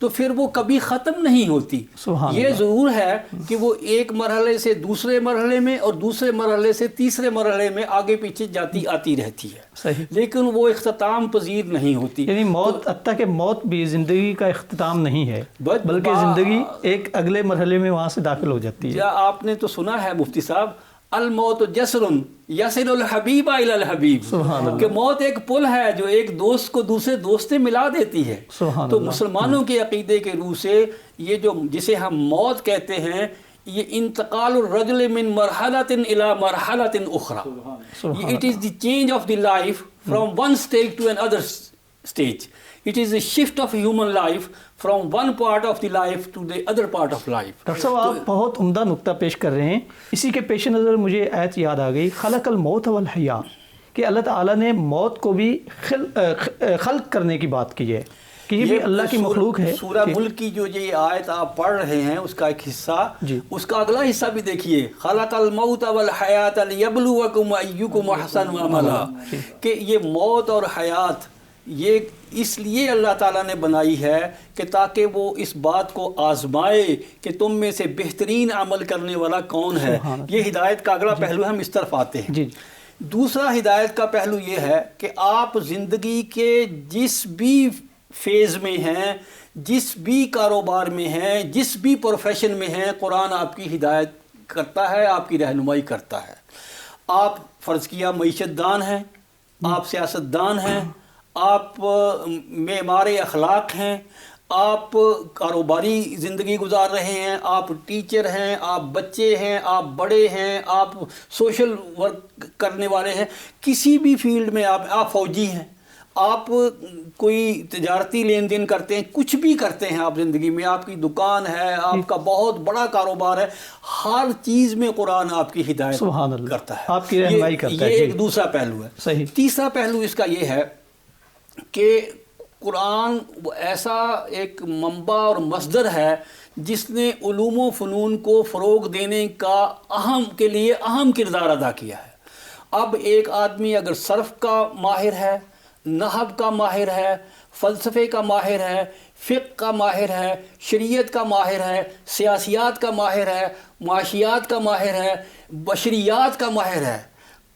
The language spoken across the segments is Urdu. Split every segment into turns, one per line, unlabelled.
تو پھر وہ کبھی ختم نہیں ہوتی.
سبحان
یہ
اللہ.
ضرور ہے کہ وہ ایک مرحلے سے دوسرے مرحلے میں اور دوسرے مرحلے سے تیسرے مرحلے میں آگے پیچھے جاتی آتی رہتی ہے,
صحیح.
لیکن وہ اختتام پذیر نہیں ہوتی.
یعنی موت, حتیٰ کہ موت بھی زندگی کا اختتام نہیں ہے, بلکہ زندگی ایک اگلے مرحلے میں وہاں سے داخل ہو جاتی ہے.
آپ نے تو سنا ہے مفتی صاحب, الموت جسر یصل الحبیب الی الحبیب, کہ موت ایک پل ہے جو ایک دوست کو دوسرے دوست سے ملا دیتی ہے. تو مسلمانوں کے عقیدے کے روح سے یہ جو جسے ہم موت کہتے ہیں, یہ انتقال الرجل من مرحلۃ الی مرحلۃ اخری. It is the change of the life from one stage to another stage. It is a shift of human life from one part of the life to the other part of life.
Doctor صاحب آپ بہت عمدہ نقطہ پیش کر رہے ہیں. اسی کے پیش نظر مجھے آیت یاد آ گئی, خلق الموت والحیاء, کہ اللہ تعالیٰ نے موت کو بھی خلق کرنے کی بات کی ہے, کہ یہ بھی اللہ کی مخلوق ہے.
سورہ ملک کی جو یہ آیت آپ پڑھ رہے ہیں اس کا ایک حصہ, اس کا اگلا حصہ بھی دیکھیے, خلق الموت والحیات لیبلوکم ایکم احسن عملا, کہ یہ موت اور حیات یہ اس لیے اللہ تعالیٰ نے بنائی ہے کہ تاکہ وہ اس بات کو آزمائے کہ تم میں سے بہترین عمل کرنے والا کون ہے. یہ ہدایت کا اگلا پہلو ہم اس طرف آتے ہیں. دوسرا ہدایت کا پہلو یہ ہے کہ آپ زندگی کے جس بھی فیز میں ہیں, جس بھی کاروبار میں ہیں, جس بھی پروفیشن میں ہیں, قرآن آپ کی ہدایت کرتا ہے, آپ کی رہنمائی کرتا ہے. آپ فرض کیا معیشت دان ہیں, آپ سیاست دان ہیں, آپ معمار اخلاق ہیں, آپ کاروباری زندگی گزار رہے ہیں, آپ ٹیچر ہیں, آپ بچے ہیں, آپ بڑے ہیں, آپ سوشل ورک کرنے والے ہیں, کسی بھی فیلڈ میں آپ فوجی ہیں, آپ کوئی تجارتی لین دین کرتے ہیں, کچھ بھی کرتے ہیں آپ زندگی میں, آپ کی دکان ہے, آپ کا بہت بڑا کاروبار ہے, ہر چیز میں قرآن آپ کی ہدایت کرتا ہے,
آپ کی رہنمائی کرتا ہے.
یہ ایک دوسرا پہلو ہے.
صحیح.
تیسرا پہلو اس کا یہ ہے کہ قرآن ایسا ایک منبع اور مصدر ہے جس نے علوم و فنون کو فروغ دینے کا کے لیے اہم کردار ادا کیا ہے. اب ایک آدمی اگر صرف کا ماہر ہے, نحو کا ماہر ہے, فلسفے کا ماہر ہے, فقہ کا ماہر ہے, شریعت کا ماہر ہے, سیاسیات کا ماہر ہے, معاشیات کا ماہر ہے, بشریات کا ماہر ہے,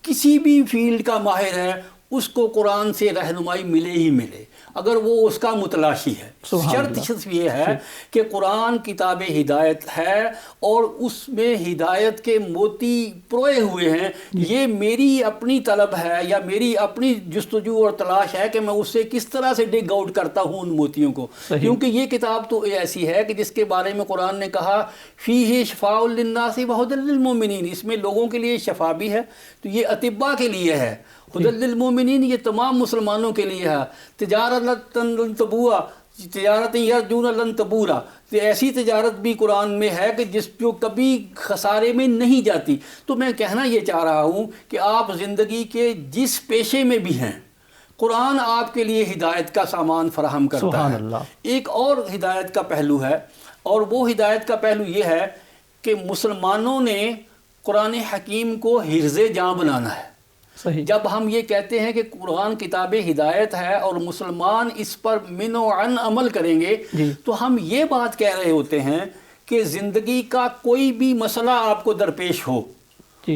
کسی بھی فیلڈ کا ماہر ہے, اس کو قرآن سے رہنمائی ملے ہی ملے اگر وہ اس کا متلاشی ہے. شرط صرف یہ ہے کہ قرآن کتاب ہدایت ہے اور اس میں ہدایت کے موتی پروئے ہوئے ہیں. یہ میری اپنی طلب ہے یا میری اپنی جستجو اور تلاش ہے کہ میں اس سے کس طرح سے ڈگ آؤٹ کرتا ہوں ان موتیوں کو, کیونکہ یہ کتاب تو ایسی ہے کہ جس کے بارے میں قرآن نے کہا فیہ شفاء للناس وہدی للمؤمنین, اس میں لوگوں کے لیے شفا بھی ہے, تو یہ اطباء کے لیے ہے. ہدی للمؤمنین یہ تمام مسلمانوں کے لیے ہے. تجارت لن تبورا, تجارت یرجون لن تبورا, تو ایسی تجارت بھی قرآن میں ہے کہ جو کبھی خسارے میں نہیں جاتی. تو میں کہنا یہ چاہ رہا ہوں کہ آپ زندگی کے جس پیشے میں بھی ہیں قرآن آپ کے لیے ہدایت کا سامان فراہم کرتا ہے. ایک اور ہدایت کا پہلو ہے, اور وہ ہدایت کا پہلو یہ ہے کہ مسلمانوں نے قرآن حکیم کو حرز جاں بنانا ہے. جب ہم یہ کہتے ہیں کہ قرآن کتاب ہدایت ہے اور مسلمان اس پر من و عن عمل کریں گے, تو ہم یہ بات کہہ رہے ہوتے ہیں کہ زندگی کا کوئی بھی مسئلہ آپ کو درپیش ہو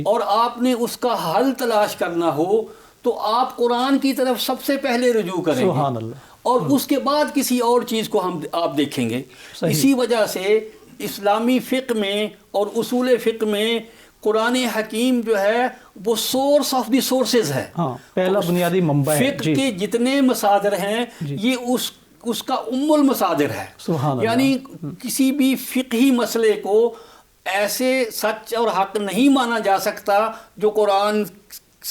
اور آپ نے اس کا حل تلاش کرنا ہو, تو آپ قرآن کی طرف سب سے پہلے رجوع کریں گے اور اس کے بعد کسی اور چیز کو آپ دیکھیں گے. اسی وجہ سے اسلامی فقہ میں اور اصول فقہ میں قرآن حکیم جو ہے وہ سورس آف دی سورسز ہے,
پہلا بنیادی منبع ہے.
فقہ کے جتنے مصادر ہیں یہ اس کا المصادر ہے. یعنی کسی بھی فقہی مسئلے کو ایسے سچ اور حق نہیں مانا جا سکتا جو قرآن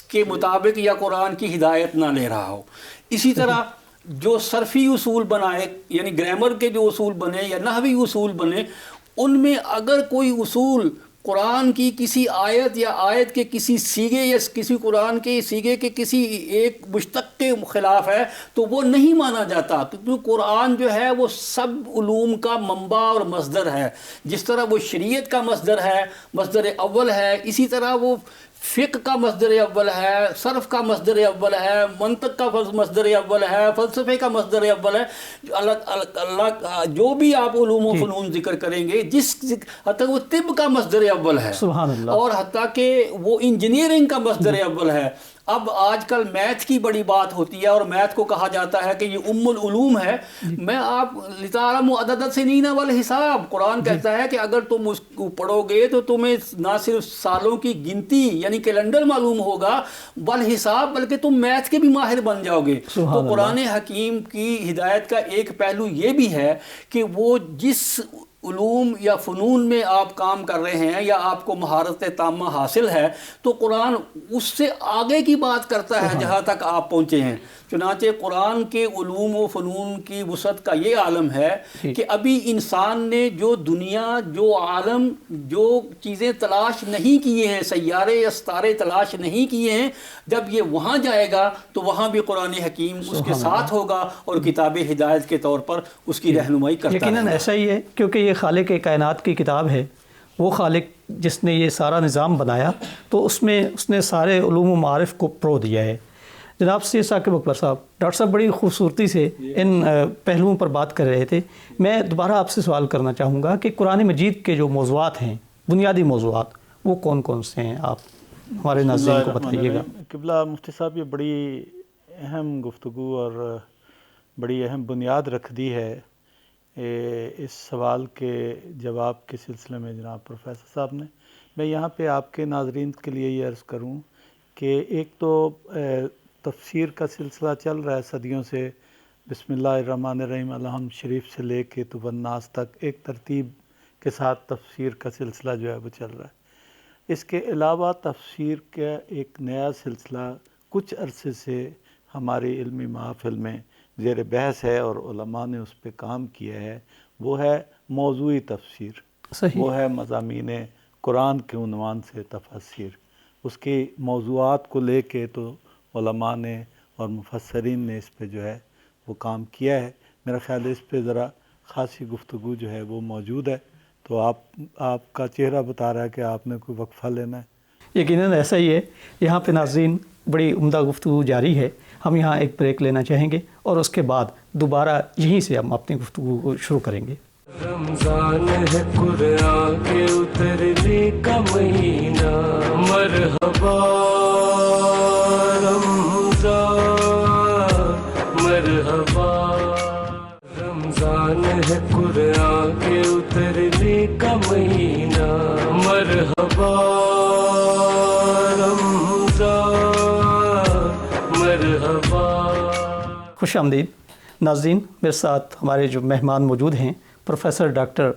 کے مطابق یا قرآن کی ہدایت نہ لے رہا ہو. اسی طرح جو صرفی اصول بنائے, یعنی گرامر کے جو اصول بنے یا نحوی اصول بنے, ان میں اگر کوئی اصول قرآن کی کسی آیت یا آیت کے کسی سیگے یا کسی قرآن کے سیگے کے کسی ایک مشتق کے خلاف ہے تو وہ نہیں مانا جاتا، کیونکہ قرآن جو ہے وہ سب علوم کا منبع اور مصدر ہے. جس طرح وہ شریعت کا مصدر ہے، مصدر اول ہے، اسی طرح وہ فقہ کا مصدر اول ہے، صرف کا مصدر اول ہے، منطق کا مصدر اول ہے، فلسفے کا مصدر اول ہے. اللہ جو بھی آپ علوم و فنون ذکر کریں گے، حتیٰ وہ طب کا مصدر اول ہے،
سبحان اللہ،
اور حتیٰ کہ وہ انجینئرنگ کا مصدر اول ہے. اب آج کل میتھ کی بڑی بات ہوتی ہے اور میتھ کو کہا جاتا ہے کہ یہ ام العلوم ہے. میں آپ لتعلموا عدد السنین والحساب، قرآن کہتا ہے کہ اگر تم اس کو پڑھو گے تو تمہیں نہ صرف سالوں کی گنتی یعنی کیلنڈر معلوم ہوگا والحساب، بلکہ تم میتھ کے بھی ماہر بن جاؤ گے. تو قرآن حکیم کی ہدایت کا ایک پہلو یہ بھی ہے کہ وہ جس علوم یا فنون میں آپ کام کر رہے ہیں یا آپ کو مہارت تامہ حاصل ہے تو قرآن اس سے آگے کی بات کرتا ہے جہاں تک آپ پہنچے ہیں. چنانچہ قرآن کے علوم و فنون کی وسعت کا یہ عالم ہے کہ ابھی انسان نے جو دنیا، جو عالم، جو چیزیں تلاش نہیں کیے ہیں، سیارے یا ستارے تلاش نہیں کیے ہیں، جب یہ وہاں جائے گا تو وہاں بھی قرآن حکیم اس کے ساتھ ہوگا اور کتاب ہدایت کے طور پر اس کی رہنمائی کرتا ہے.
یقیناً ایسا ہی ہے، کیونکہ یہ خالق کائنات کی کتاب ہے. وہ خالق جس نے یہ سارا نظام بنایا تو اس میں اس نے سارے علوم و معارف کو پرو دیا ہے. جناب سید ثاقب اکبر صاحب، ڈاکٹر صاحب بڑی خوبصورتی سے ان پہلوؤں پر بات کر رہے تھے. میں دوبارہ آپ سے سوال کرنا چاہوں گا کہ قرآن مجید کے جو موضوعات ہیں، بنیادی موضوعات، وہ کون کون سے ہیں؟ آپ ہمارے ناظرین کو بتائیے گا.
قبلہ مفتی صاحب، یہ بڑی اہم گفتگو اور بڑی اہم بنیاد رکھ دی ہے اس سوال کے جواب کے سلسلے میں جناب پروفیسر صاحب نے. میں یہاں پہ آپ کے ناظرین کے لیے یہ عرض کروں کہ ایک تو تفسیر کا سلسلہ چل رہا ہے صدیوں سے، بسم اللہ الرحمن الرحیم الحمد شریف سے لے کے تو والناس تک ایک ترتیب کے ساتھ تفسیر کا سلسلہ جو ہے وہ چل رہا ہے. اس کے علاوہ تفسیر کا ایک نیا سلسلہ کچھ عرصے سے ہماری علمی محافل میں زیر بحث ہے اور علماء نے اس پہ کام کیا ہے. وہ ہے موضوعی تفسیر.
صحیح.
وہ ہے مضامین قرآن کے عنوان سے تفسیر. اس کی موضوعات کو لے کے تو علماء نے اور مفسرین نے اس پہ جو ہے وہ کام کیا ہے. میرا خیال ہے اس پہ ذرا خاصی گفتگو جو ہے وہ موجود ہے. تو آپ کا چہرہ بتا رہا ہے کہ آپ نے کوئی وقفہ لینا ہے.
یقیناً ایسا ہی ہے. یہاں پہ ناظرین بڑی عمدہ گفتگو جاری ہے. ہم یہاں ایک بریک لینا چاہیں گے اور اس کے بعد دوبارہ یہیں سے ہم اپنی گفتگو کو شروع کریں گے.
رمضان ہے قرآن کے اترنے کا مہینہ، مرحبا رمضان مرحبا. رمضان ہے قرآن کے اترنے کا مہینہ، مرحبا رمضان مرحبا.
خوش آمدید ناظرین. میرے ساتھ ہمارے جو مہمان موجود ہیں پروفیسر ڈاکٹر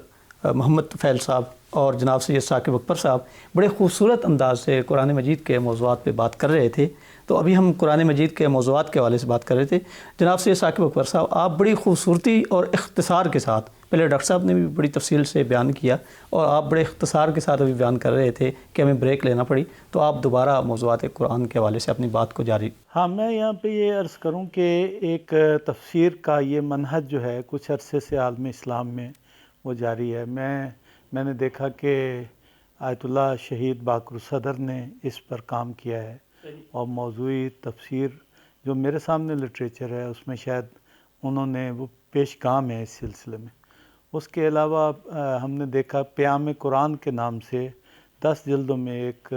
محمد طفیل صاحب اور جناب سید ثاقب اکبر صاحب بڑے خوبصورت انداز سے قرآن مجید کے موضوعات پہ بات کر رہے تھے. تو ابھی ہم قرآن مجید کے موضوعات کے حوالے سے بات کر رہے تھے. جناب سید ثاقب اکبر صاحب، آپ بڑی خوبصورتی اور اختصار کے ساتھ، پہلے ڈاکٹر صاحب نے بھی بڑی تفصیل سے بیان کیا اور آپ بڑے اختصار کے ساتھ ابھی بیان کر رہے تھے کہ ہمیں بریک لینا پڑی، تو آپ دوبارہ موضوعات قرآن کے حوالے سے اپنی بات کو جاری.
ہاں، میں یہاں پہ یہ عرض کروں کہ ایک تفسیر کا یہ منہج جو ہے کچھ عرصے سے عالم اسلام میں وہ جاری ہے. میں نے دیکھا کہ آیت اللہ شہید باقر صدر نے اس پر کام کیا ہے اور موضوعی تفسیر جو میرے سامنے لٹریچر ہے اس میں شاید انہوں نے وہ پیش گام ہے اس سلسلے میں. اس کے علاوہ ہم نے دیکھا پیام قرآن کے نام سے 10 جلدوں میں ایک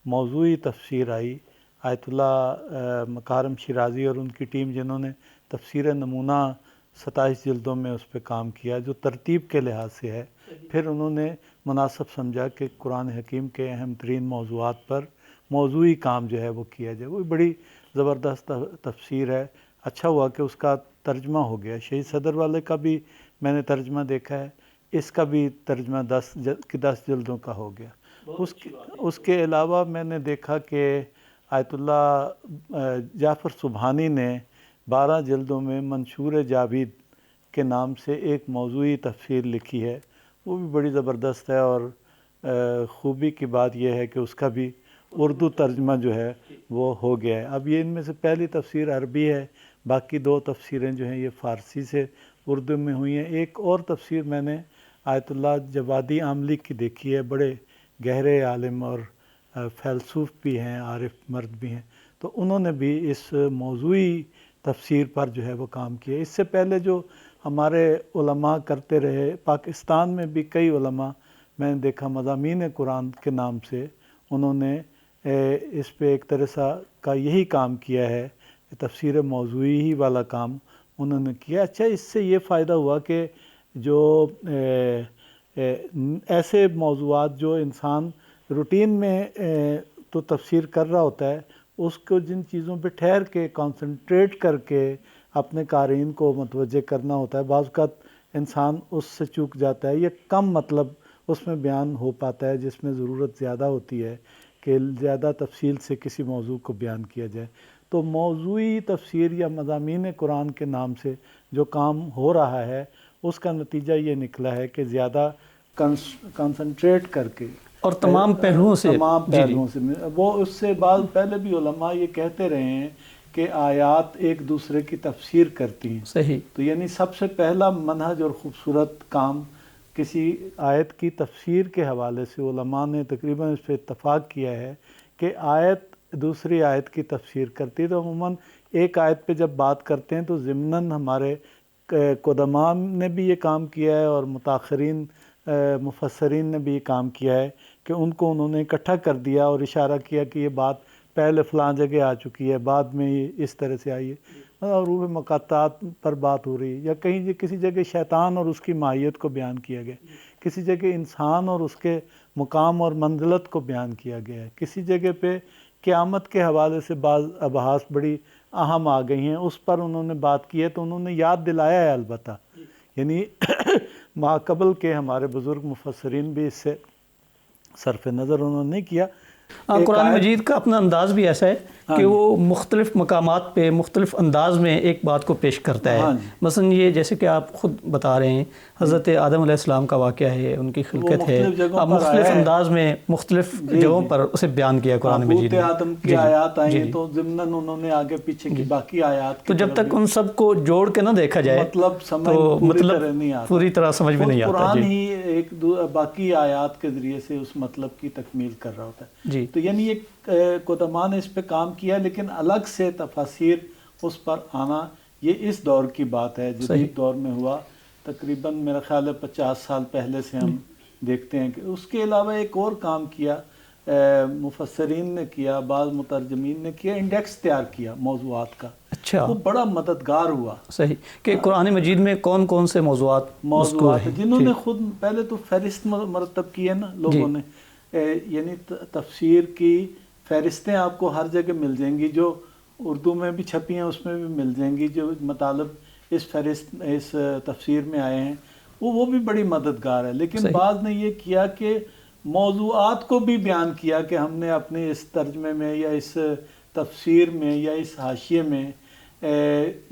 موضوعی تفسیر آئی. آیت اللہ مکارم شیرازی اور ان کی ٹیم جنہوں نے تفسیر نمونہ 27 جلدوں میں اس پہ کام کیا جو ترتیب کے لحاظ سے ہے. پھر انہوں نے مناسب سمجھا کہ قرآن حکیم کے اہم ترین موضوعات پر موضوعی کام جو ہے وہ کیا جائے. وہ بڑی زبردست تفسیر ہے. اچھا ہوا کہ اس کا ترجمہ ہو گیا. شہید صدر والے کا بھی میں نے ترجمہ دیکھا ہے، اس کا بھی ترجمہ 10 جلدوں کا ہو گیا. اس کے علاوہ میں نے دیکھا کہ آیت اللہ جعفر سبحانی نے 12 جلدوں میں منشور جاوید کے نام سے ایک موضوعی تفسیر لکھی ہے. وہ بھی بڑی زبردست ہے اور خوبی کی بات یہ ہے کہ اس کا بھی اردو ترجمہ جو ہے وہ ہو گیا ہے. اب یہ ان میں سے پہلی تفسیر عربی ہے، باقی 2 تفسیریں جو ہیں یہ فارسی سے اردو میں ہوئی ہیں. ایک اور تفسیر میں نے آیت اللہ جوادی عاملی کی دیکھی ہے، بڑے گہرے عالم اور فیلسوف بھی ہیں، عارف مرد بھی ہیں، تو انہوں نے بھی اس موضوعی تفسیر پر جو ہے وہ کام کیا. اس سے پہلے جو ہمارے علماء کرتے رہے، پاکستان میں بھی کئی علماء میں نے دیکھا مضامین قرآن کے نام سے انہوں نے اس پہ ایک طرح کا یہی کام کیا ہے، تفسیر موضوعی ہی والا کام انہوں نے کیا. اچھا، اس سے یہ فائدہ ہوا کہ جو ایسے موضوعات جو انسان روٹین میں تو تفسیر کر رہا ہوتا ہے، اس کو جن چیزوں پہ ٹھہر کے کنسنٹریٹ کر کے اپنے قارئین کو متوجہ کرنا ہوتا ہے، بعض اوقات انسان اس سے چوک جاتا ہے. یہ کم مطلب اس میں بیان ہو پاتا ہے جس میں ضرورت زیادہ ہوتی ہے کہ زیادہ تفصیل سے کسی موضوع کو بیان کیا جائے. تو موضوعی تفسیر یا مضامین قرآن کے نام سے جو کام ہو رہا ہے اس کا نتیجہ یہ نکلا ہے کہ زیادہ کنسنٹریٹ کر کے
اور تمام پہلوؤں سے
وہ اس سے بعض پہلے بھی علماء یہ کہتے رہے ہیں کہ آیات ایک دوسرے کی تفسیر کرتی ہیں.
صحیح.
تو یعنی سب سے پہلا منہج اور خوبصورت کام کسی آیت کی تفسیر کے حوالے سے علماء نے تقریباً اس پہ اتفاق کیا ہے کہ آیت دوسری آیت کی تفسیر کرتی ہے. تو عموماً ایک آیت پہ جب بات کرتے ہیں تو ضمناً ہمارے قدماء نے بھی یہ کام کیا ہے اور متاخرین مفسرین نے بھی یہ کام کیا ہے کہ ان کو انہوں نے اکٹھا کر دیا اور اشارہ کیا کہ یہ بات پہلے فلاں جگہ آ چکی ہے، بعد میں یہ اس طرح سے آئی ہے، روح مقاطعات پر بات ہو رہی ہے، یا کہیں کسی جگہ شیطان اور اس کی ماہیت کو بیان کیا گیا، کسی جگہ انسان اور اس کے مقام اور منزلت کو بیان کیا گیا ہے، کسی جگہ پہ قیامت کے حوالے سے بعض ابحاث بڑی اہم آ گئی ہیں، اس پر انہوں نے بات کی ہے. تو انہوں نے یاد دلایا ہے البتہ، یعنی ماقبل کے ہمارے بزرگ مفسرین بھی اس سے صرف نظر انہوں نے نہیں کیا.
قرآن مجید کا اپنا انداز بھی ایسا ہے کہ وہ مختلف مقامات پہ مختلف انداز میں ایک بات کو پیش کرتا ہے. مثلا یہ جیسے کہ آپ خود بتا رہے ہیں حضرت آدم علیہ السلام کا واقعہ ہے، ان کی خلقت ہے، مختلف انداز میں مختلف جگہوں پر اسے بیان کیا قرآن مجید میں.
آدم کی آیات آئی ہیں تو ضمناً انہوں نے آگے پیچھے کی باقی آیات
تو جب تک ان سب کو جوڑ کے نہ دیکھا جائے تو مطلب پوری طرح سمجھ میں نہیں آتا.
قرآن ہی ایک باقی آیات کے ذریعے سے اس مطلب کی تکمیل کر رہا ہوتا ہے. تو یعنی ایک قدماء نے اس پہ کام کیا، لیکن الگ سے تفاسیر اس پر آنا یہ اس دور کی بات ہے، جدید دور میں ہوا. تقریباً میرا خیال ہے 50 سال پہلے سے ہم دیکھتے ہیں کہ اس کے علاوہ ایک اور کام کیا مفسرین نے کیا، بعض مترجمین نے کیا، انڈیکس تیار کیا موضوعات کا.
اچھا،
وہ بڑا مددگار ہوا.
صحیح، کہ قرآن مجید میں کون کون سے موضوعات
جنہوں نے خود پہلے تو فہرست مرتب کی ہے نا لوگوں نے، یعنی تفسیر کی فہرستیں آپ کو ہر جگہ مل جائیں گی، جو اردو میں بھی چھپی ہیں اس میں بھی مل جائیں گی، جو مطالب اس فہرست اس تفسیر میں آئے ہیں وہ بھی بڑی مددگار ہے. لیکن بعض نے یہ کیا کہ موضوعات کو بھی بیان کیا کہ ہم نے اپنے اس ترجمے میں یا اس تفسیر میں یا اس حاشیے میں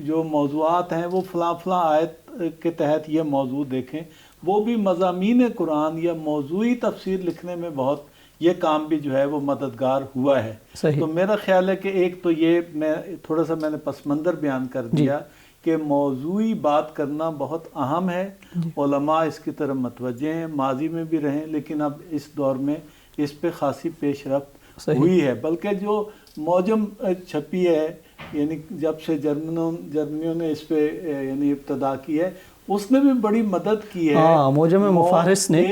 جو موضوعات ہیں وہ فلاں فلاں آیت کے تحت یہ موضوع دیکھیں. وہ بھی مضامین قرآن یا موضوعی تفسیر لکھنے میں بہت یہ کام بھی جو ہے وہ مددگار ہوا ہے. تو میرا خیال ہے کہ ایک تو یہ میں تھوڑا سا میں نے پس منظر بیان کر دیا کہ موضوعی بات کرنا بہت اہم ہے. علماء اس کی طرف متوجہ ہیں، ماضی میں بھی رہیں، لیکن اب اس دور میں اس پہ خاصی پیش رفت ہوئی ہے. بلکہ جو موجم چھپی ہے، یعنی جب سے جرمنیوں نے اس پہ یعنی ابتدا کی ہے، اس نے بھی بڑی مدد کی ہے.
موجم مفارس نے،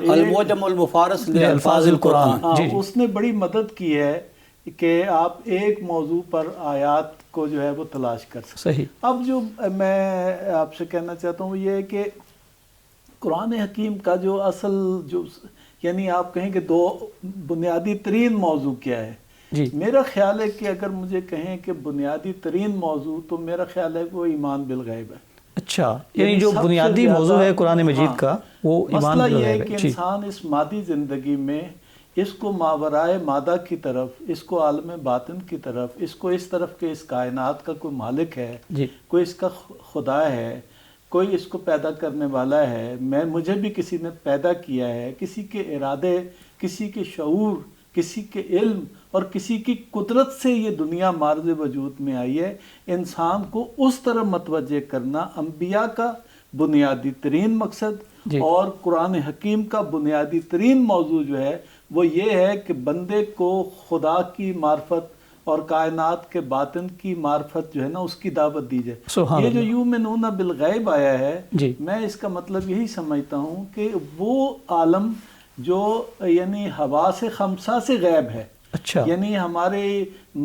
الموجم المفارس لالفاظ القرآن،
اس نے بڑی مدد کی ہے کہ آپ ایک موضوع پر آیات کو جو ہے وہ تلاش کر سکیں.
صحیح.
اب جو میں آپ سے کہنا چاہتا ہوں وہ یہ ہے کہ قرآن حکیم کا جو اصل جو یعنی آپ کہیں کہ 2 بنیادی ترین موضوع کیا ہے. میرا خیال ہے کہ اگر مجھے کہیں کہ بنیادی ترین موضوع تو میرا خیال ہے کہ وہ ایمان بالغیب ہے.
اچھا، یعنی جو بنیادی موضوع ہے قرآن مجید کا وہ ایمان بالغیب ہے.
مسئلہ یہ ہے کہ انسان اس مادی زندگی میں اس کو ماورائے مادہ کی طرف، اس کو عالم باطن کی طرف، اس کو اس طرف کہ اس کائنات کا کوئی مالک ہے، کوئی اس کا خدا ہے، کوئی اس کو پیدا کرنے والا ہے، مجھے بھی کسی نے پیدا کیا ہے، کسی کے ارادے، کسی کے شعور، کسی کے علم اور کسی کی قدرت سے یہ دنیا مارز وجود میں آئی ہے، انسان کو اس طرح متوجہ کرنا انبیاء کا بنیادی ترین مقصد
جی۔
اور قرآن حکیم کا بنیادی ترین موضوع جو ہے وہ یہ ہے کہ بندے کو خدا کی معرفت اور کائنات کے باطن کی معرفت جو ہے نا اس کی دعوت دی جائے۔
سبحان
یہ جو
اللہ۔
یؤمنون بالغیب آیا ہے،
جی۔
میں اس کا مطلب یہی سمجھتا ہوں کہ وہ عالم جو یعنی حواس خمسہ سے غیب ہے،
اچھا،
یعنی ہمارے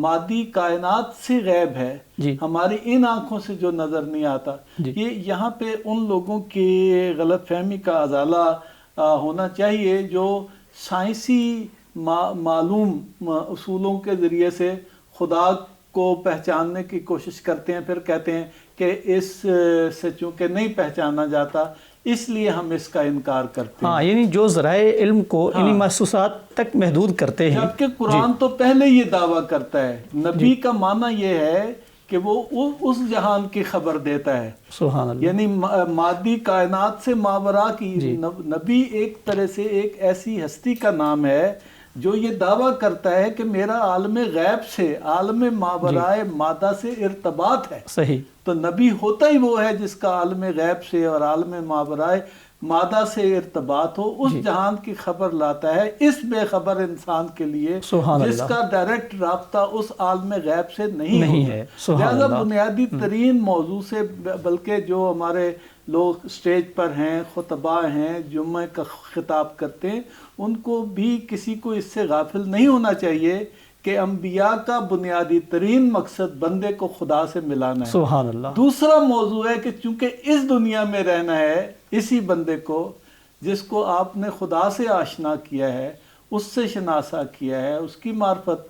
مادی کائنات سے غیب ہے،
جی۔
ہماری ان آنکھوں سے جو نظر نہیں آتا،
جی۔
یہ یہاں پہ ان لوگوں کی غلط فہمی کا ازالہ ہونا چاہیے جو سائنسی معلوم اصولوں کے ذریعے سے خدا کو پہچاننے کی کوشش کرتے ہیں، پھر کہتے ہیں کہ اس سے چونکہ نہیں پہچانا جاتا اس لیے ہم اس کا انکار کرتے ہیں۔
ہاں، یعنی جو ذرائع علم کو انہی محسوسات تک محدود کرتے ہیں،
جبکہ قرآن تو پہلے یہ دعویٰ کرتا ہے، نبی کا معنی یہ ہے کہ وہ اس جہان کی خبر دیتا ہے،
سبحان اللہ،
یعنی مادی کائنات سے ماورا کی۔ نبی ایک طرح سے ایک ایسی ہستی کا نام ہے جو یہ دعویٰ کرتا ہے کہ میرا عالم غیب سے، عالم ماورائے مادہ سے ارتباط ہے۔
صحیح،
تو نبی ہوتا ہی وہ ہے جس کا عالم غیب سے اور عالم ماورائے مادہ سے ارتباط ہو، اس جہان کی خبر لاتا ہے اس بے خبر انسان کے لیے
سبحان
جس
اللہ،
کا ڈائریکٹ رابطہ اس عالم غیب سے نہیں ہوتا۔
ہے، سبحان
لہذا
اللہ۔
بنیادی ترین موضوع سے، بلکہ جو ہمارے لوگ اسٹیج پر ہیں، خطباء ہیں، جمعہ کا خطاب کرتے ہیں، ان کو بھی کسی کو اس سے غافل نہیں ہونا چاہیے کہ انبیاء کا بنیادی ترین مقصد بندے کو خدا سے ملانا ہے۔
سبحان اللہ،
دوسرا موضوع ہے کہ چونکہ اس دنیا میں رہنا ہے، اسی بندے کو جس کو آپ نے خدا سے آشنا کیا ہے، اس سے شناسا کیا ہے، اس کی معرفت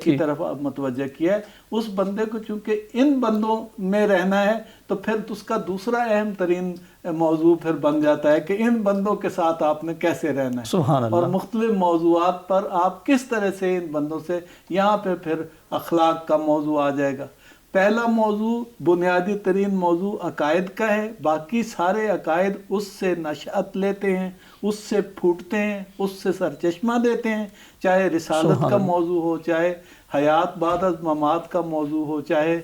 کی طرف متوجہ کیا ہے، اس بندے کو چونکہ ان بندوں میں رہنا ہے تو پھر اس کا دوسرا اہم ترین موضوع پھر بن جاتا ہے کہ ان بندوں کے ساتھ آپ نے کیسے رہنا ہے،
سبحان اللہ،
اور مختلف موضوعات پر آپ کس طرح سے ان بندوں سے، یہاں پہ پھر اخلاق کا موضوع آ جائے گا۔ پہلا موضوع بنیادی ترین موضوع عقائد کا ہے، باقی سارے عقائد اس سے نشأت لیتے ہیں، اس سے پھوٹتے ہیں، اس سے سرچشمہ دیتے ہیں، چاہے رسالت کا موضوع ہو، چاہے حیات بعد از ممات کا موضوع ہو، چاہے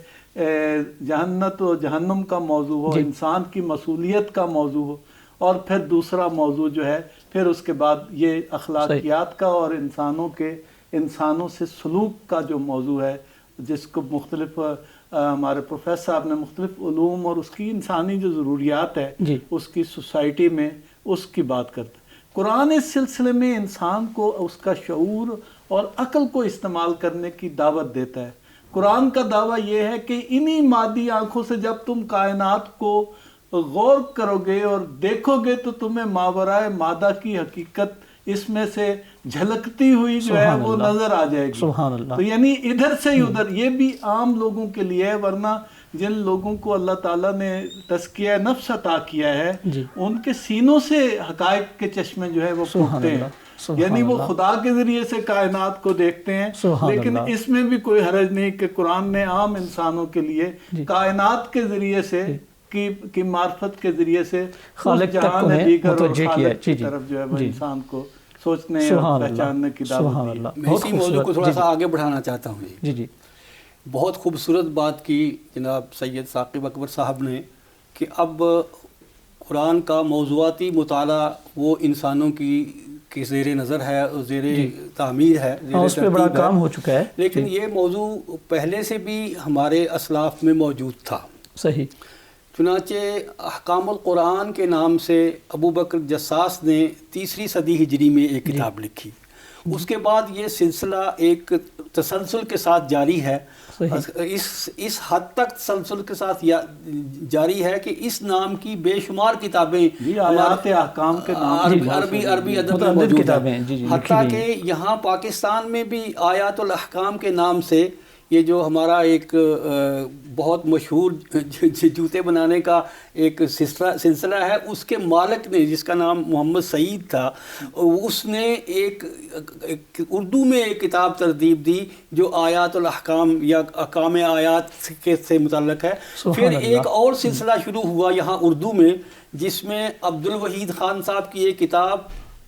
جہنت و جہنم کا موضوع ہو، انسان کی مسئولیت کا موضوع ہو، اور پھر دوسرا موضوع جو ہے پھر اس کے بعد یہ اخلاقیات کا اور انسانوں سے سلوک کا جو موضوع ہے، جس کو مختلف ہمارے پروفیسر صاحب نے مختلف علوم اور اس کی انسانی جو ضروریات ہے اس کی سوسائٹی میں اس کی بات کرتا ہے۔ قرآن اس سلسلے میں انسان کو اس کا شعور اور عقل کو استعمال کرنے کی دعوت دیتا ہے۔ قرآن کا دعویٰ یہ ہے کہ انہی مادی آنکھوں سے جب تم کائنات کو غور کرو گے اور دیکھو گے تو تمہیں ماورائے مادہ کی حقیقت اس میں سے جھلکتی ہوئی جو ہے وہ نظر آ جائے گی۔
سبحان اللہ،
تو یعنی ادھر سے ہی ادھر، یہ بھی عام لوگوں کے لیے ہے، ورنہ جن لوگوں کو اللہ تعالیٰ نے تزکیہ نفس عطا کیا ہے ان کے سینوں سے حقائق کے چشمے جو ہے وہ پھوٹتے ہیں، یعنی وہ خدا کے ذریعے سے کائنات کو دیکھتے ہیں۔ لیکن اس میں بھی کوئی حرج نہیں کہ قرآن نے عام انسانوں کے لیے کائنات کے ذریعے سے کی معرفت کے ذریعے سے
خالق تک کو متوجہ کیا
کی طرف جو ہے وہ انسان کو سوچنے اور پہچاننے کی دعوت دی۔
میں اسی موضوع کو تھوڑا سا آگے بڑھانا چاہتا ہوں۔
جی،
بہت خوبصورت بات کی جناب سید ثاقب اکبر صاحب نے کہ اب قرآن کا موضوعاتی مطالعہ وہ انسانوں کی زیر نظر ہے، زیر تعمیر ہے،
اس پہ بڑا کام ہو چکا ہے،
لیکن یہ موضوع پہلے سے بھی ہمارے اسلاف میں موجود تھا۔
صحیح۔
چنانچہ احکام القرآن کے نام سے ابو بکر جساس نے 3 صدی ہجری میں ایک کتاب لکھی۔ اس کے بعد یہ سلسلہ ایک تسلسل کے ساتھ جاری ہے، اس حد تک تسلسل کے ساتھ جاری ہے کہ اس نام کی بے شمار کتابیں
آیات احکام کے نام
عربی ادب میں موجود ہیں، حتیٰ کہ یہاں پاکستان میں بھی آیات الاحکام کے نام سے یہ جو ہمارا ایک بہت مشہور جوتے بنانے کا ایک سلسلہ ہے، اس کے مالک نے جس کا نام محمد سعید تھا، اس نے ایک اردو میں ایک کتاب ترتیب دی جو آیات الاحکام یا احکام آیات سے متعلق ہے۔ پھر ایک اور سلسلہ شروع ہوا یہاں اردو میں جس میں عبد الوحید خان صاحب کی ایک کتاب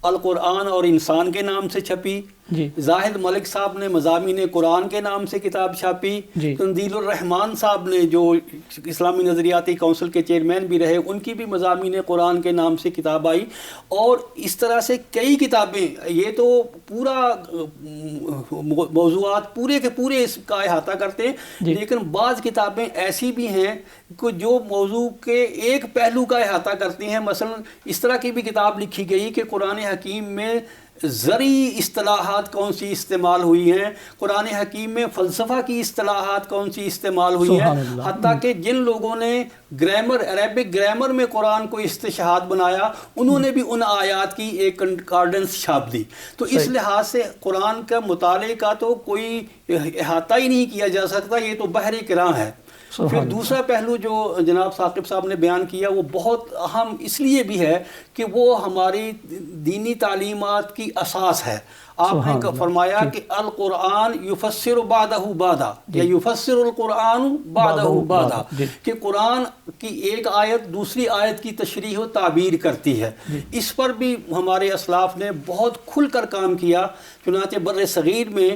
القرآن اور انسان کے نام سے چھپی،
جی
زاہد ملک صاحب نے مضامین قرآن کے نام سے کتاب چھاپی،
جی
تنزیل الرحمان صاحب نے جو اسلامی نظریاتی کونسل کے چیئرمین بھی رہے، ان کی بھی مضامین قرآن کے نام سے کتاب آئی، اور اس طرح سے کئی کتابیں، یہ تو پورا موضوعات پورے کے پورے اس کا احاطہ کرتے ہیں،
جی
لیکن بعض کتابیں ایسی بھی ہیں کہ جو موضوع کے ایک پہلو کا احاطہ کرتی ہیں۔ مثلا اس طرح کی بھی کتاب لکھی گئی کہ قرآن حکیم میں زرعی اصطلاحات کون سی استعمال ہوئی ہیں، قرآن حکیم میں فلسفہ کی اصطلاحات کون سی استعمال ہوئی ہیں، حتیٰ کہ جن لوگوں نے گرامر، عربک گرامر میں قرآن کو استشہاد بنایا، انہوں نے بھی ان آیات کی ایک کنکارڈنس چھاپ دی۔ تو اس لحاظ سے قرآن کا مطالعے کا تو کوئی احاطہ ہی نہیں کیا جا سکتا، یہ تو بحر کرام ہے۔ پھر دوسرا پہلو جو جناب ثاقب صاحب نے بیان کیا وہ بہت اہم اس لیے بھی ہے کہ وہ ہماری دینی تعلیمات کی اساس ہے۔ آپ نے فرمایا کہ القرآن یفسر بعدہ بعدا، یا یفسر القرآن بعدہ بعدا، کہ قرآن کی ایک آیت دوسری آیت کی تشریح و تعبیر کرتی ہے۔ اس پر بھی ہمارے اسلاف نے بہت کھل کر کام کیا۔ چنانچہ بر صغیر میں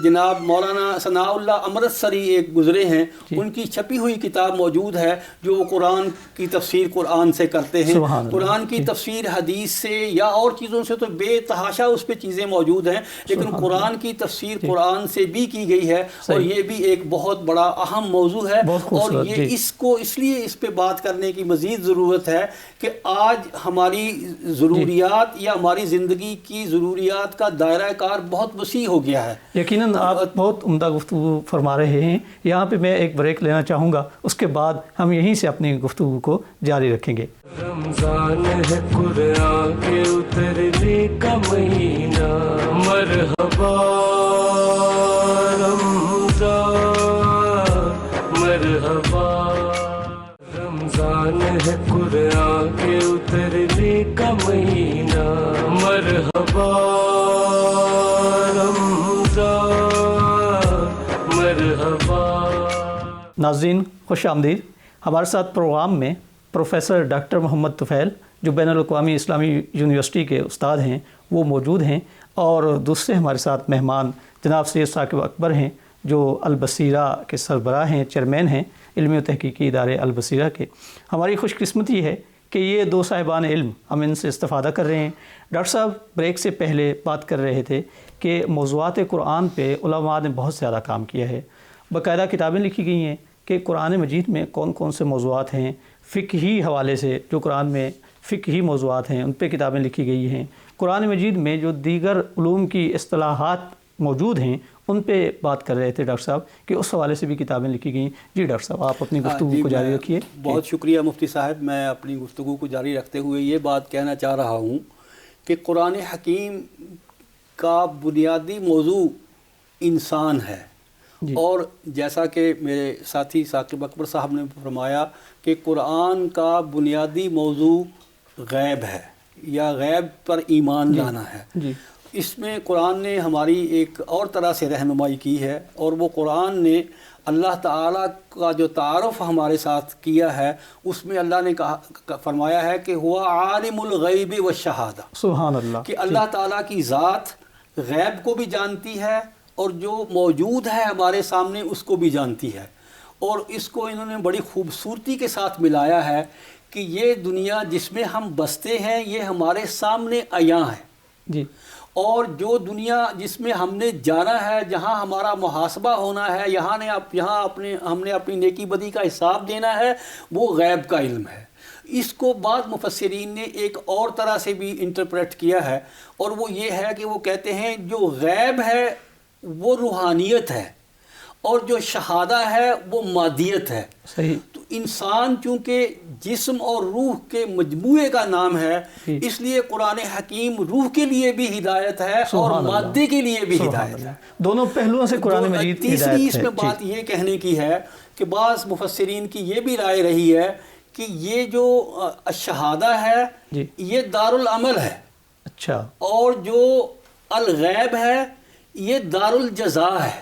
جناب مولانا ثناء اللہ امرتسری ایک گزرے ہیں، ان کی چھپی ہوئی کتاب موجود ہے جو قرآن کی تفسیر قرآن سے کرتے ہیں۔ قرآن کی تفسیر حدیث سے یا اور چیزوں سے تو بے تحاشا اس پہ چیزیں موجود ہیں، لیکن قرآن کی تفسیر قرآن سے بھی کی گئی ہے، اور یہ بھی ایک بہت بڑا اہم موضوع ہے، اور یہ اس لیے اس پہ بات کرنے کی مزید ضرورت ہے کہ آج ہماری ضروریات یا ہماری زندگی کی ضروریات کا دائرہ کار بہت وسیع ہو گیا ہے۔
یقیناً آپ بہت عمدہ گفتگو فرما رہے ہیں۔ یہاں پہ میں ایک بریک لینا چاہوں گا، اس کے بعد ہم یہیں سے اپنی گفتگو کو جاری رکھیں گے۔
رمضان ہے قرآن کے اترنے کا مہینہ، مرحبا رمضان مرحبا، رمضان ہے قرآن کے اترنے کا مہینہ، مرحبا
ناظرین خوش آمدید۔ ہمارے ساتھ پروگرام میں پروفیسر ڈاکٹر محمد طفیل جو بین الاقوامی اسلامی یونیورسٹی کے استاد ہیں وہ موجود ہیں، اور دوسرے ہمارے ساتھ مہمان جناب سید ثاقب اکبر ہیں جو البصیرہ کے سربراہ ہیں، چیئرمین ہیں علمی و تحقیقی ادارے البصیرہ کے۔ ہماری خوش قسمتی ہے کہ یہ دو صاحبان علم ہم ان سے استفادہ کر رہے ہیں۔ ڈاکٹر صاحب بریک سے پہلے بات کر رہے تھے کہ موضوعات قرآن پہ علماء نے بہت زیادہ کام کیا ہے، باقاعدہ کتابیں لکھی گئی ہیں کہ قرآن مجید میں کون کون سے موضوعات ہیں، فقہی حوالے سے جو قرآن میں فقہی موضوعات ہیں ان پہ کتابیں لکھی گئی ہیں، قرآن مجید میں جو دیگر علوم کی اصطلاحات موجود ہیں ان پہ بات کر رہے تھے ڈاکٹر صاحب کہ اس حوالے سے بھی کتابیں لکھی گئیں۔ جی ڈاکٹر صاحب آپ اپنی گفتگو کو جاری رکھیے۔
بہت شکریہ مفتی صاحب۔ میں اپنی گفتگو کو جاری رکھتے ہوئے یہ بات کہنا چاہ رہا ہوں کہ قرآن حکیم کا بنیادی موضوع انسان ہے، اور جیسا کہ میرے ساتھی ثاقب اکبر صاحب نے فرمایا کہ قرآن کا بنیادی موضوع غیب ہے یا غیب پر ایمان لانا ہے۔ اس میں قرآن نے ہماری ایک اور طرح سے رہنمائی کی ہے، اور وہ قرآن نے اللہ تعالیٰ کا جو تعارف ہمارے ساتھ کیا ہے اس میں اللہ نے فرمایا ہے کہ ہوا عالم الغیب والشہادہ،
سبحان اللہ،
کہ اللہ تعالیٰ کی ذات غیب کو بھی جانتی ہے اور جو موجود ہے ہمارے سامنے اس کو بھی جانتی ہے، اور اس کو انہوں نے بڑی خوبصورتی کے ساتھ ملایا ہے کہ یہ دنیا جس میں ہم بستے ہیں یہ ہمارے سامنے عیاں ہے،
جی،
اور جو دنیا جس میں ہم نے جانا ہے، جہاں ہمارا محاسبہ ہونا ہے، یہاں ہم نے اپنی نیکی بدی کا حساب دینا ہے، وہ غیب کا علم ہے۔ اس کو بعض مفسرین نے ایک اور طرح سے بھی انٹرپریٹ کیا ہے، اور وہ یہ ہے کہ وہ کہتے ہیں جو غیب ہے وہ روحانیت ہے اور جو شہادہ ہے وہ مادیت ہے۔
صحیح۔
تو انسان چونکہ جسم اور روح کے مجموعے کا نام ہے، اس لیے قرآن حکیم روح کے لیے بھی ہدایت ہے اور مادے کے لیے بھی ہدایت ہے،
دونوں پہلوؤں سے قرآن مجید کی ہدایت ہے۔
تیسری اس میں بات یہ کہنے کی ہے کہ بعض مفسرین کی یہ بھی رائے رہی ہے کہ یہ جو شہادہ ہے یہ دار العمل ہے،
اچھا،
اور جو الغیب ہے یہ دار الجزا ہے۔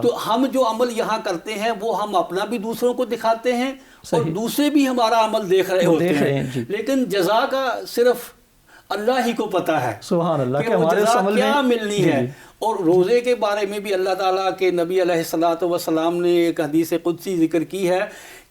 تو ہم جو عمل یہاں کرتے ہیں وہ ہم اپنا بھی دوسروں کو دکھاتے ہیں اور دوسرے بھی ہمارا عمل دیکھ رہے ہوتے ہیں، لیکن جزا کا صرف اللہ ہی کو پتہ ہے
سبحان اللہ
کہ وہ جزا کیا ملنی ہے.
جی.
اور روزے کے بارے میں بھی اللہ تعالیٰ کے نبی علیہ الصلوۃ والسلام نے ایک حدیث قدسی ذکر کی ہے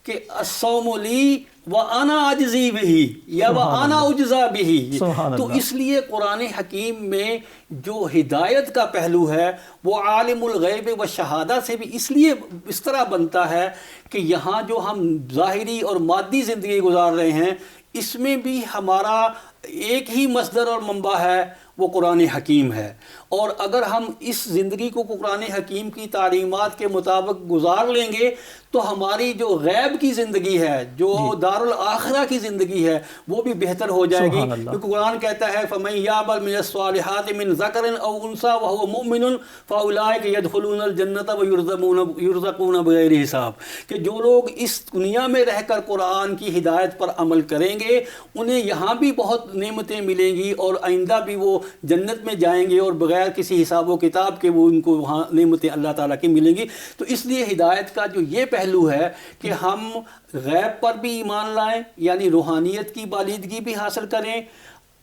کہ الصوم لی وانا اجزی بہی یا وانا اجزا بہی. تو اس لیے قرآن حکیم میں جو ہدایت کا پہلو ہے وہ عالم الغیب و شہادہ سے بھی اس لیے اس طرح بنتا ہے کہ یہاں جو ہم ظاہری اور مادی زندگی گزار رہے ہیں اس میں بھی ہمارا ایک ہی مصدر اور منبع ہے، وہ قرآن حکیم ہے. اور اگر ہم اس زندگی کو قرآن حکیم کی تعلیمات کے مطابق گزار لیں گے تو ہماری جو غیب کی زندگی ہے، جو دارالآخرہ کی زندگی ہے، وہ بھی بہتر ہو جائے گی. کیونکہ قرآن کہتا ہے فَمَن يَعْمَلْ مِنَ الصَّالِحَاتِ مِن ذَكَرٍ أَوْ أُنثَىٰ وَهُوَ مُؤْمِنٌ فَأُولَٰئِكَ يَدْخُلُونَ الْجَنَّةَ وَيُرْزَقُونَ بِغَيْرِ حساب. کہ جو لوگ اس دنیا میں رہ کر قرآن کی ہدایت پر عمل کریں گے انہیں یہاں بھی بہت نعمتیں ملیں گی اور آئندہ بھی وہ جنت میں جائیں گے اور بغیر کسی حساب و کتاب کے وہ ان کو وہاں نعمتیں اللہ تعالیٰ کی ملیں گی. تو اس لیے ہدایت کا جو یہ پہلو ہے کہ ہم غیب پر بھی ایمان لائیں، یعنی روحانیت کی بالیدگی بھی حاصل کریں،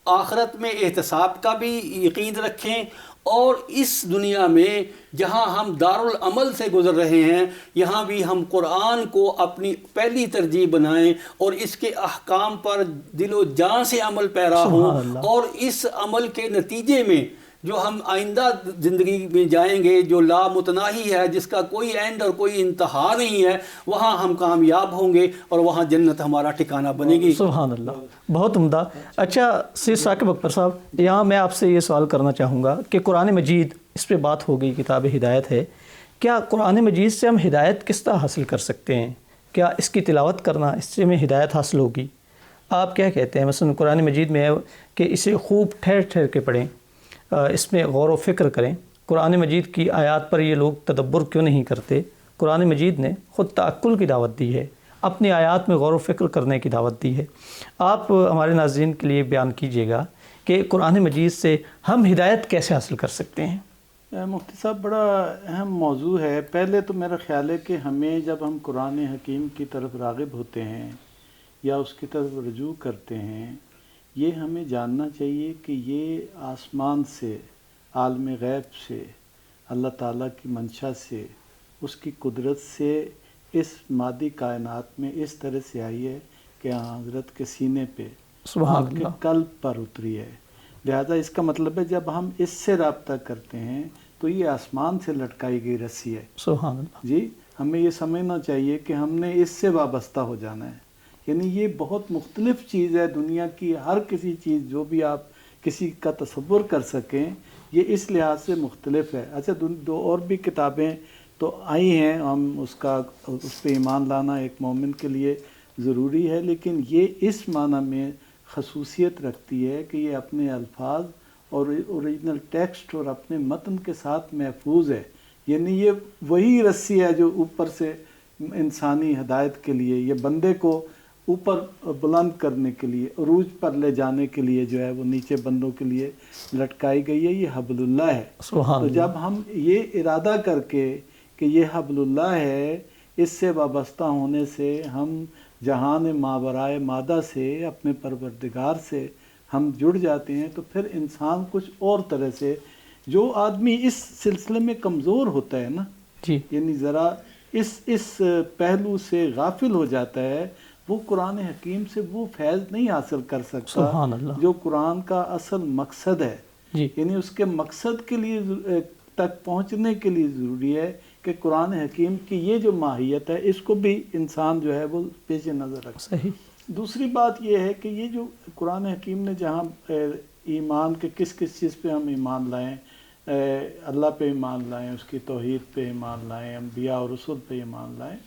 آخرت میں احتساب کا بھی یقین رکھیں، اور اس دنیا میں جہاں ہم دارالعمل سے گزر رہے ہیں یہاں بھی ہم قرآن کو اپنی پہلی ترجیح بنائیں اور اس کے احکام پر دل و جان سے عمل پیرا ہوں، اور اس عمل کے نتیجے میں جو ہم آئندہ زندگی میں جائیں گے جو لامتناہی ہے، جس کا کوئی اینڈ اور کوئی انتہا نہیں ہے، وہاں ہم کامیاب ہوں گے اور وہاں جنت ہمارا ٹھکانہ بنے گی.
سبحان اللہ، بہت عمدہ. اچھا سید ثاقب اکبر صاحب، یہاں میں آپ سے یہ سوال کرنا چاہوں گا کہ قرآن مجید، اس پہ بات ہو گئی، کتاب ہدایت ہے، کیا قرآن مجید سے ہم ہدایت کس طرح حاصل کر سکتے ہیں؟ کیا اس کی تلاوت کرنا، اس سے ہمیں ہدایت حاصل ہوگی؟ آپ کیا کہتے ہیں؟ مثلا قرآن مجید میں ہے کہ اسے خوب ٹھہر ٹھہر کے پڑھیں، اس میں غور و فکر کریں. قرآن مجید کی آیات پر یہ لوگ تدبر کیوں نہیں کرتے؟ قرآن مجید نے خود تعقل کی دعوت دی ہے، اپنی آیات میں غور و فکر کرنے کی دعوت دی ہے. آپ ہمارے ناظرین کے لیے بیان کیجئے گا کہ قرآن مجید سے ہم ہدایت کیسے حاصل کر سکتے ہیں؟
مفتی صاحب بڑا اہم موضوع ہے. پہلے تو میرا خیال ہے کہ ہمیں جب ہم قرآن حکیم کی طرف راغب ہوتے ہیں یا اس کی طرف رجوع کرتے ہیں، یہ ہمیں جاننا چاہیے کہ یہ آسمان سے، عالم غیب سے، اللہ تعالیٰ کی منشا سے، اس کی قدرت سے اس مادی کائنات میں اس طرح سے آئی ہے کہ حضرت کے سینے پہ، آپ کے قلب پر اتری ہے. لہذا اس کا مطلب ہے جب ہم اس سے رابطہ کرتے ہیں تو یہ آسمان سے لٹکائی گئی رسی ہے.
سبحان اللہ.
جی ہمیں یہ سمجھنا چاہیے کہ ہم نے اس سے وابستہ ہو جانا ہے. یعنی یہ بہت مختلف چیز ہے، دنیا کی ہر کسی چیز جو بھی آپ کسی کا تصور کر سکیں یہ اس لحاظ سے مختلف ہے. اچھا دو اور بھی کتابیں تو آئی ہیں، ہم اس پہ ایمان لانا ایک مومن کے لیے ضروری ہے، لیکن یہ اس معنی میں خصوصیت رکھتی ہے کہ یہ اپنے الفاظ اور اوریجنل ٹیکسٹ اور اپنے متن کے ساتھ محفوظ ہے. یعنی یہ وہی رسی ہے جو اوپر سے انسانی ہدایت کے لیے، یہ بندے کو اوپر بلند کرنے کے لیے، عروج پر لے جانے کے لیے جو ہے وہ نیچے بندوں کے لیے لٹکائی گئی ہے. یہ حبل اللہ ہے. تو جب ہم یہ ارادہ کر کے کہ یہ حبل اللہ ہے، اس سے وابستہ ہونے سے ہم جہان ماورائے مادہ سے، اپنے پروردگار سے ہم جڑ جاتے ہیں، تو پھر انسان کچھ اور طرح سے، جو آدمی اس سلسلے میں کمزور ہوتا ہے نا، یعنی ذرا اس پہلو سے غافل ہو جاتا ہے، وہ قرآن حکیم سے وہ فیض نہیں حاصل کر سکتا جو قرآن کا اصل مقصد ہے. یعنی اس کے مقصد کے لیے تک پہنچنے کے لیے ضروری ہے کہ قرآن حکیم کی یہ جو ماہیت ہے اس کو بھی انسان جو ہے وہ پیش نظر رکھے. دوسری بات یہ ہے کہ یہ جو قرآن حکیم نے جہاں ایمان کے کس چیز پہ ہم ایمان لائیں، اللہ پہ ایمان لائیں، اس کی توحید پہ ایمان لائیں، انبیاء اور رسول پہ ایمان لائیں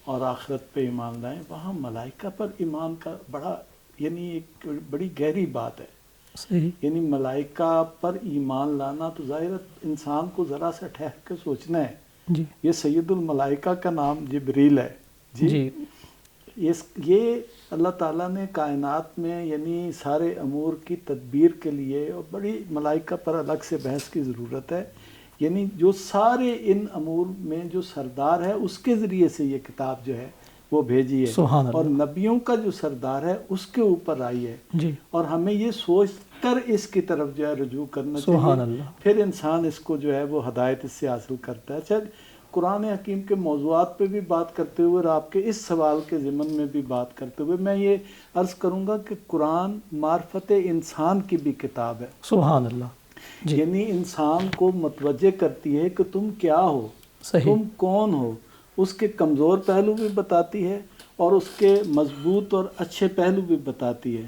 اور آخرت پہ ایمان لائیں، وہاں ملائکہ پر ایمان کا بڑا یعنی ایک بڑی گہری بات ہے. یعنی ملائکہ پر ایمان لانا تو ظاہر انسان کو ذرا سا ٹھہر کے سوچنا ہے. یہ سید الملائکہ کا نام جبریل ہے. یہ اللہ تعالیٰ نے کائنات میں یعنی سارے امور کی تدبیر کے لیے، اور بڑی ملائکہ پر الگ سے بحث کی ضرورت ہے، یعنی جو سارے ان امور میں جو سردار ہے اس کے ذریعے سے یہ کتاب جو ہے وہ بھیجی ہے، اور نبیوں کا جو سردار ہے اس کے اوپر آئی ہے. اور ہمیں یہ سوچ کر اس کی طرف جو ہے رجوع کرنا
سبحان
چاہیے،
اللہ۔
پھر انسان اس کو جو ہے وہ ہدایت اس سے حاصل کرتا ہے۔ اچھا، قرآن حکیم کے موضوعات پہ بھی بات کرتے ہوئے اور آپ کے اس سوال کے ضمن میں بھی بات کرتے ہوئے میں یہ عرض کروں گا کہ قرآن معرفت انسان کی بھی کتاب ہے،
سبحان اللہ جی،
یعنی انسان کو متوجہ کرتی ہے کہ تم کیا ہو،
صحیح،
تم کون ہو، اس کے کمزور پہلو بھی بتاتی ہے اور اس کے مضبوط اور اچھے پہلو بھی بتاتی ہے۔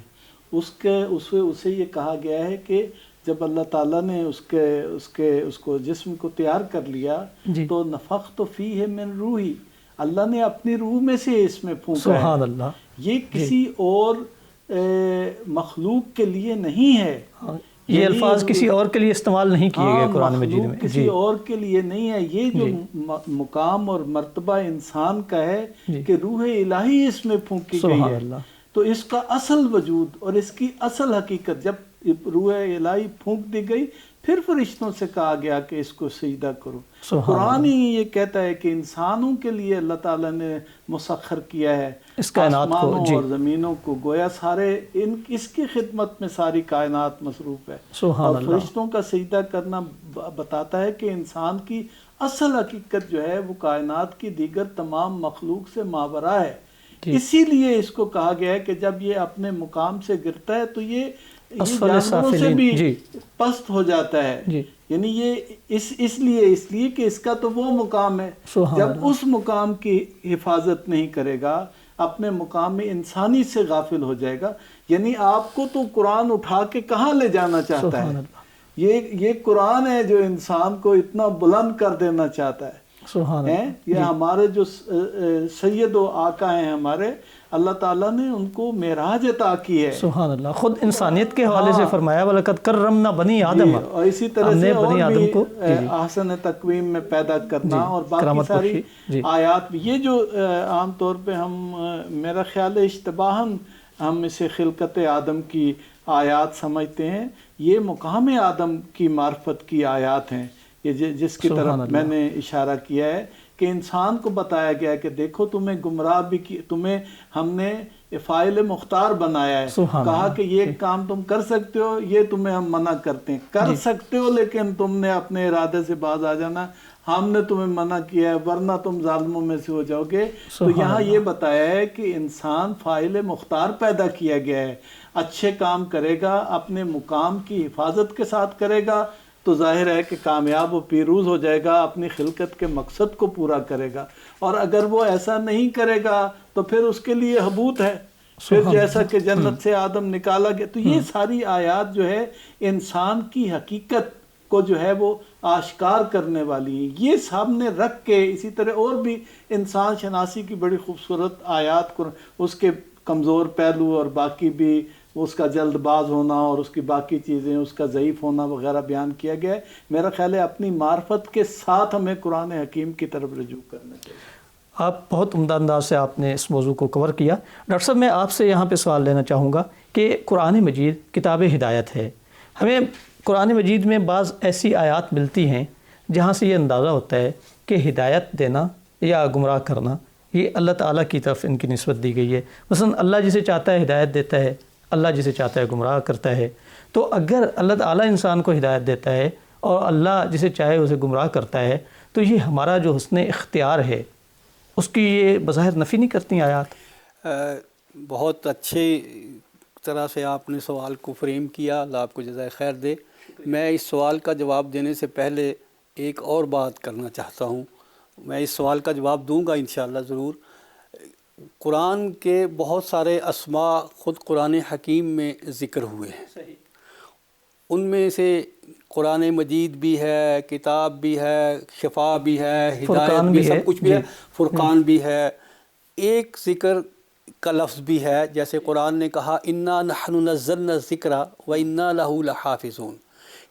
اسے یہ کہا گیا ہے کہ جب اللہ تعالیٰ نے اس کو جسم کو تیار کر لیا
جی،
تو نفخت فیہ من روحی، اللہ نے اپنی روح میں سے اس میں پھونکا
سبحان
ہے۔
اللہ،
یہ کسی اور مخلوق کے لیے نہیں ہے،
ہاں، یہ الفاظ کسی اور کے لیے استعمال نہیں کیے گئے قرآن مجید
مخلوق
میں
کسی
جی،
اور کے لیے نہیں ہے۔ یہ جو
جی،
مقام اور مرتبہ انسان کا ہے
جی،
کہ روح الہی اس میں پھونکی گئی
سبحان
ہے،
اللہ،
تو اس کا اصل وجود اور اس کی اصل حقیقت جب روح الہی پھونک دی گئی پھر فرشتوں سے کہا گیا کہ اس کو سجدہ کرو۔
سبحان
قرآن ہی یہ کہتا ہے کہ انسانوں کے لیے اللہ تعالیٰ نے مسخر کیا ہے
اس کائنات کو،
آسمانوں
جی،
اور زمینوں کو، گویا سارے اس کی خدمت میں ساری کائنات مصروف ہے،
سبحان
اور
اللہ،
فرشتوں کا سجدہ کرنا بتاتا ہے کہ انسان کی اصل حقیقت جو ہے وہ کائنات کی دیگر تمام مخلوق سے ماورا ہے۔
جی،
اسی لیے اس کو کہا گیا ہے کہ جب یہ اپنے مقام سے گرتا ہے تو یہ
اسفل
جانوروں سے
سافلین،
بھی
جی،
پست ہو جاتا ہے،
جی،
یعنی یہ اس لیے کہ اس کا تو وہ مقام ہے،
سبحان
جب
اللہ،
اس مقام کی حفاظت نہیں کرے گا اپنے مقام انسانی سے غافل ہو جائے گا۔ یعنی آپ کو تو قرآن اٹھا کے کہاں لے جانا چاہتا
سبحان
ہے؟
اللہ،
یہ قرآن ہے جو انسان کو اتنا بلند کر دینا چاہتا ہے۔
سبحان اللہ،
یہ ہمارے جو سید و آقا ہیں ہمارے، اللہ تعالیٰ نے ان کو معراج عطا کی ہے۔
سبحان اللہ، خود انسانیت کے حوالے سے فرمایا وَلَقَدْ کَرَّمْنَا بَنِي آدَمَ،
اور اسی طرح
ہم
سے
نے
اور
بنی آدم
بھی
کو
احسن تقویم میں پیدا کرنا
جی،
اور باقی
کرامت
ساری
بخشی، جی،
آیات بھی، یہ جو عام طور پہ ہم میرا خیال ہے اشتباہاً ہم اسے خلقت آدم کی آیات سمجھتے ہیں، یہ مقام آدم کی معرفت کی آیات ہیں، یہ جس کی
سبحان
طرف
اللہ،
میں نے اشارہ کیا ہے کہ انسان کو بتایا گیا کہ دیکھو تمہیں گمراہ بھی کی، تمہیں ہم نے فاعل مختار بنایا ہے،
سبحان
کہا
اللہ،
کہ یہ کام تم کر سکتے ہو، یہ تمہیں ہم منع کرتے ہیں، کر سکتے ہو لیکن تم نے اپنے ارادے سے باز آ جانا، ہم نے تمہیں منع کیا ہے ورنہ تم ظالموں میں سے ہو جاؤ گے۔ تو یہاں یہ بتایا ہے کہ انسان فاعل مختار پیدا کیا گیا ہے، اچھے کام کرے گا، اپنے مقام کی حفاظت کے ساتھ کرے گا تو ظاہر ہے کہ کامیاب و پیروز ہو جائے گا، اپنی خلقت کے مقصد کو پورا کرے گا، اور اگر وہ ایسا نہیں کرے گا تو پھر اس کے لیے حبوط ہے، پھر جیسا کہ جنت سے آدم نکالا گیا۔ تو یہ ساری آیات جو ہے انسان کی حقیقت کو جو ہے وہ آشکار کرنے والی ہیں، یہ سامنے رکھ کے اسی طرح اور بھی انسان شناسی کی بڑی خوبصورت آیات کو، اس کے کمزور پہلو اور باقی بھی اس کا جلد باز ہونا اور اس کی باقی چیزیں، اس کا ضعیف ہونا وغیرہ بیان کیا گیا ہے۔ میرا خیال ہے اپنی معرفت کے ساتھ ہمیں قرآن حکیم کی طرف رجوع کرنا چاہیے۔
آپ بہت عمدہ انداز سے آپ نے اس موضوع کو کور کیا۔ ڈاکٹر صاحب، میں آپ سے یہاں پہ سوال لینا چاہوں گا کہ قرآن مجید کتاب ہدایت ہے، ہمیں قرآن مجید میں بعض ایسی آیات ملتی ہیں جہاں سے یہ اندازہ ہوتا ہے کہ ہدایت دینا یا گمراہ کرنا یہ اللہ تعالیٰ کی طرف ان کی نسبت دی گئی ہے۔ مثلا اللہ جسے چاہتا ہے ہدایت دیتا ہے، اللہ جسے چاہتا ہے گمراہ کرتا ہے۔ تو اگر اللہ تعالیٰ انسان کو ہدایت دیتا ہے اور اللہ جسے چاہے اسے گمراہ کرتا ہے تو یہ ہمارا جو حسن اختیار ہے اس کی یہ بظاہر نفی نہیں کرتی آیات؟
بہت اچھے طرح سے آپ نے سوال کو فریم کیا، اللہ آپ کو جزائے خیر دے۔ میں اس سوال کا جواب دینے سے پہلے ایک اور بات کرنا چاہتا ہوں، میں اس سوال کا جواب دوں گا انشاءاللہ ضرور۔ قرآن کے بہت سارے اسماء خود قرآن حکیم میں ذکر ہوئے ہیں، ان میں سے قرآن مجید بھی ہے، کتاب بھی ہے، شفا بھی ہے، ہدایت بھی، سب کچھ بھی ہے، فرقان بھی ہے۔ ایک ذکر کا لفظ بھی ہے، جیسے قرآن نے کہا اِنَّا نَحْنُ نَزَّلْنَا الذِّكْرَ وَإِنَّا لَهُ لَحَافِظُونَ،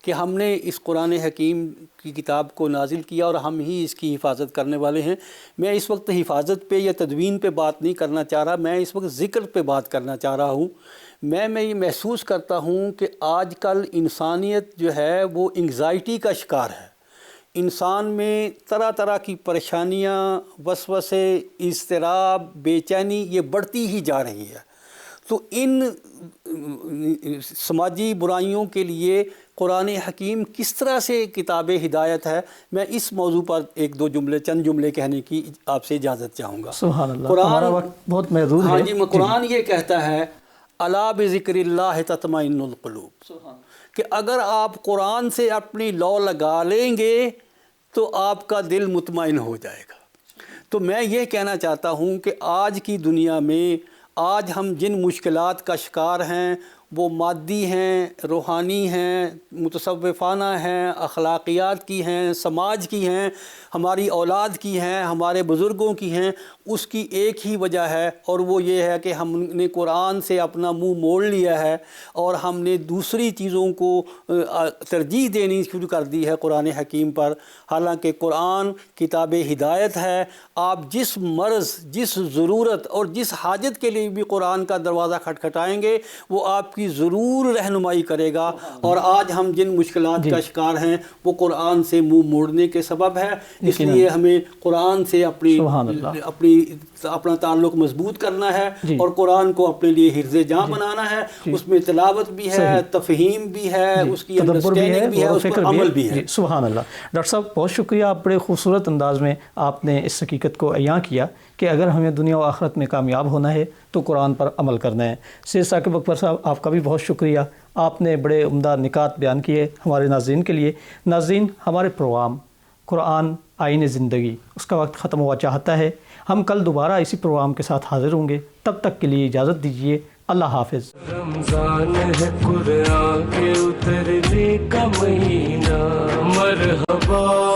کہ ہم نے اس قرآن حکیم کی کتاب کو نازل کیا اور ہم ہی اس کی حفاظت کرنے والے ہیں۔ میں اس وقت حفاظت پہ یا تدوین پہ بات نہیں کرنا چاہ رہا، میں اس وقت ذکر پہ بات کرنا چاہ رہا ہوں۔ میں یہ محسوس کرتا ہوں کہ آج کل انسانیت جو ہے وہ انگزائٹی کا شکار ہے، انسان میں طرح طرح کی پریشانیاں، وسوسے، اضطراب، بے چینی یہ بڑھتی ہی جا رہی ہے۔ تو ان سماجی برائیوں کے لیے قرآن حکیم کس طرح سے کتاب ہدایت ہے، میں اس موضوع پر ایک دو جملے چند جملے کہنے کی آپ سے اجازت چاہوں گا۔
سبحان اللہ، ہمارا وقت بہت محدود ہے۔
ہاں جی، قرآن یہ کہتا ہے الا بذکر اللہ تطمئن القلوب، کہ اگر آپ قرآن سے اپنی لو لگا لیں گے تو آپ کا دل مطمئن ہو جائے گا۔ تو میں یہ کہنا چاہتا ہوں کہ آج کی دنیا میں آج ہم جن مشکلات کا شکار ہیں وہ مادی ہیں، روحانی ہیں، متصوفانہ ہیں، اخلاقیات کی ہیں، سماج کی ہیں، ہماری اولاد کی ہیں، ہمارے بزرگوں کی ہیں، اس کی ایک ہی وجہ ہے، اور وہ یہ ہے کہ ہم نے قرآن سے اپنا منہ موڑ لیا ہے اور ہم نے دوسری چیزوں کو ترجیح دینی شروع کر دی ہے قرآن حکیم پر، حالانکہ قرآن کتاب ہدایت ہے۔ آپ جس مرض، جس ضرورت اور جس حاجت کے لیے بھی قرآن کا دروازہ کھٹکھٹائیں گے وہ آپ کی ضرور رہنمائی کرے گا، اور آج ہم جن مشکلات کا شکار ہیں وہ قرآن سے منہ موڑنے کے سبب ہے۔ اس لیے ہمیں قرآن سے اپنا تعلق مضبوط کرنا ہے اور قرآن کو اپنے لیے حفظ جاں بنانا ہے، اس میں تلاوت بھی ہے، تفہیم بھی ہے، اس کی انڈرسٹینڈنگ بھی ہے، اس پر عمل بھی ہے۔
سبحان اللہ۔ ڈاکٹر صاحب بہت شکریہ، آپ بڑے خوبصورت انداز میں آپ نے اس حقیقت کو عیاں کیا کہ اگر ہمیں دنیا و آخرت میں کامیاب ہونا ہے تو قرآن پر عمل کرنا ہے۔ سید ثاقب اکبر صاحب آپ کا بھی بہت شکریہ، آپ نے بڑے عمدہ نکات بیان کیے ہمارے ناظرین کے لیے۔ ناظرین، ہمارے پروگرام قرآن آئین زندگی اس کا وقت ختم ہوا چاہتا ہے، ہم کل دوبارہ اسی پروگرام کے ساتھ حاضر ہوں گے، تب تک کے لیے اجازت دیجیے، اللہ حافظ۔
رمضان ہے قرآن کے اترنے کا مہینہ، مرحبا